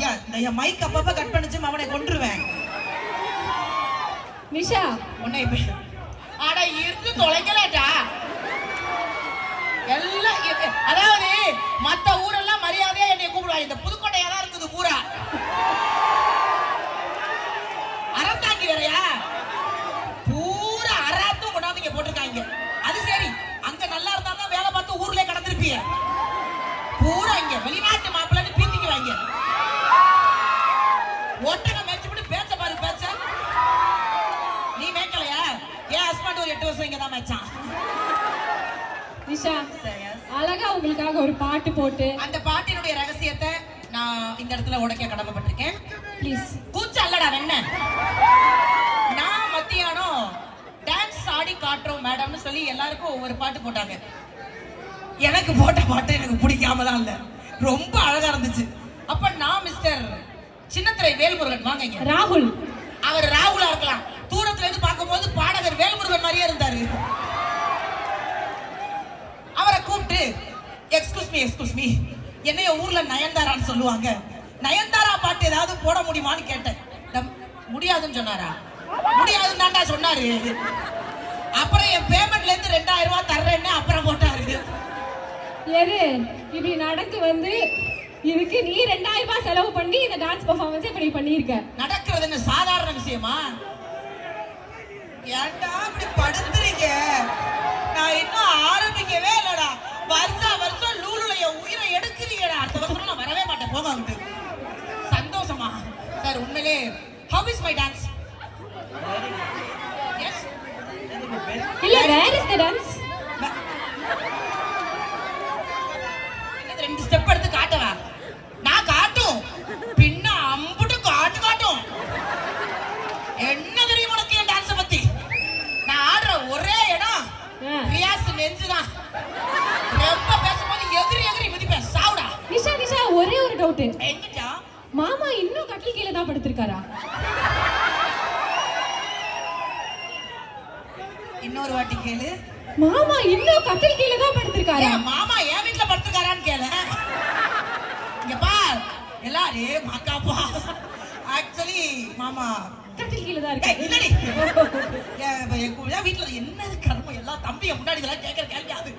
ஐயா இந்த மைக் அப்பப்ப கட் பண்ணிச்சு அவனை கொன்றுவேன். நிஷா உன்னை அட இருந்து தொலைக்கலடா. எல்லாம் அதாவது மத்த ஊரெல்லாம் மரியாதையா என்னை கூப்பிடுவாங்க. இந்த புதுக்கோட்டையா தான் இருக்குது பூரா. அறந்தாங்கி வேறையா பூரா அறாத்தும் கொண்டாந்து இங்க போட்டிருக்காங்க. அது சரி, அங்க நல்லா இருந்தா தான் வேலை பார்த்து ஊர்லயே கடந்திருப்பிய. பூரா இங்க வெளிநாட்டு மாப்பிள்ளன்னு பீத்திக்குவாங்க. ஒட்டகம் மேய்ச்சி பேச்ச பாரு பேச்ச. நீ மேய்க்கலையா? என் ஹஸ்பண்ட் ஒரு 8 வருஷம் இங்க தான் மேய்ச்சான். நிஷா அழகா உங்களுக்காக ஒரு பாட்டு போட்டு அந்த பாட்டினுடைய ரகசியத்தை நான் இந்த இடத்துல உடைக்க கடமைப்பட்டிருக்கேன். ப்ளீஸ். கூச்ச அல்லடா வெண்ண. நான் மத்தியானம் டான்ஸ் ஆடி காட்டுறோம் மேடம்னு சொல்லி எல்லாருக்கும் ஒவ்வொரு பாட்டு போட்டாங்க. எனக்கு போட்ட பாட்டு எனக்கு பிடிக்காம தான் இல்ல, ரொம்ப அழகா இருந்துச்சு. அப்ப நான் மிஸ்டர் சின்னத்திரை வேல்முருகன் வாங்க ராகுல், அவர் ராகுலா இருக்கலாம், தூரத்துல இருந்து பார்க்கும்போது பாடகர் வேல்முருகன் மாதிரியே இருந்தாரு. அவரை கூப்பிட்டு எக்ஸ்கூஸ் மீ என்னைய ஊர்ல நயன்தாரான்னு சொல்லுவாங்க, நயன்தாரா பாட்டு ஏதாவது போட முடியுமான்னு கேட்டேன். முடியாதுன்னு சொன்னாரா? முடியாதுன்னு தான்டா சொன்னாரு. அப்புறம் என் பேமெண்ட்ல இருந்து 2000 ரூபாய் தர்றேன்னு அப்புறம் போட்டாரு. எது இப்படி நடந்து வந்து இதுக்கு நீ 2000 ரூபாய் செலவு பண்ணி இந்த டான்ஸ் பெர்ஃபார்மன்ஸ் இப்படி பண்ணிருக்க? நடக்கிறது என்ன சாதாரண விஷயமா? ஏன்டா இப்படி படுத்துறீங்க? நான் இன்னும் ஆரம்பிக்கவே இல்லடா. வருஷம் லூலுல என் உயிரை எடுக்கிறீங்கடா. அடுத்த வருஷம் நான் வரவே மாட்டேன். போக வந்து சந்தோஷமா சார். உண்மையிலே how is my dance? Yes. இல்ல where is the dance? இன்னும் 2 ஸ்டெப் எடுத்து காட்டவா? நான் காட்டும் பின்ன அம்புட்டு காட்டும். என்ன தெரியும் உனக்கு என் டான்ஸ பத்தி? நான் ஆடுற ஒரே இடம் ரியாஸ் நெஞ்சுதான். ரொம்ப பேசும்போது எகிரி மிதிப்பேன். சாவுடா. நிஷா ஒரே ஒரு டவுட். என்னடா? மாமா இன்னும் கட்டில் கீழே தான் படுத்திருக்காரா? இன்னொரு வாட்டி கேளு. மாமா இன்னும் கட்டில் கீழே தான் படுத்திருக்காரா? மாமா என் வீட்ல படுத்துக்காரான்னு கேளு. இங்க பார் எல்லாரும் மாக்காப்பா. ஆக்சுவலி மாமா கட்டில் கீழே தான் இருக்கு. இல்லடி என் வீட்ல என்னது கர்மம்? எல்லாம் தம்பிய முன்னாடி இதெல்லாம் கேட்கற கேள்வி அது.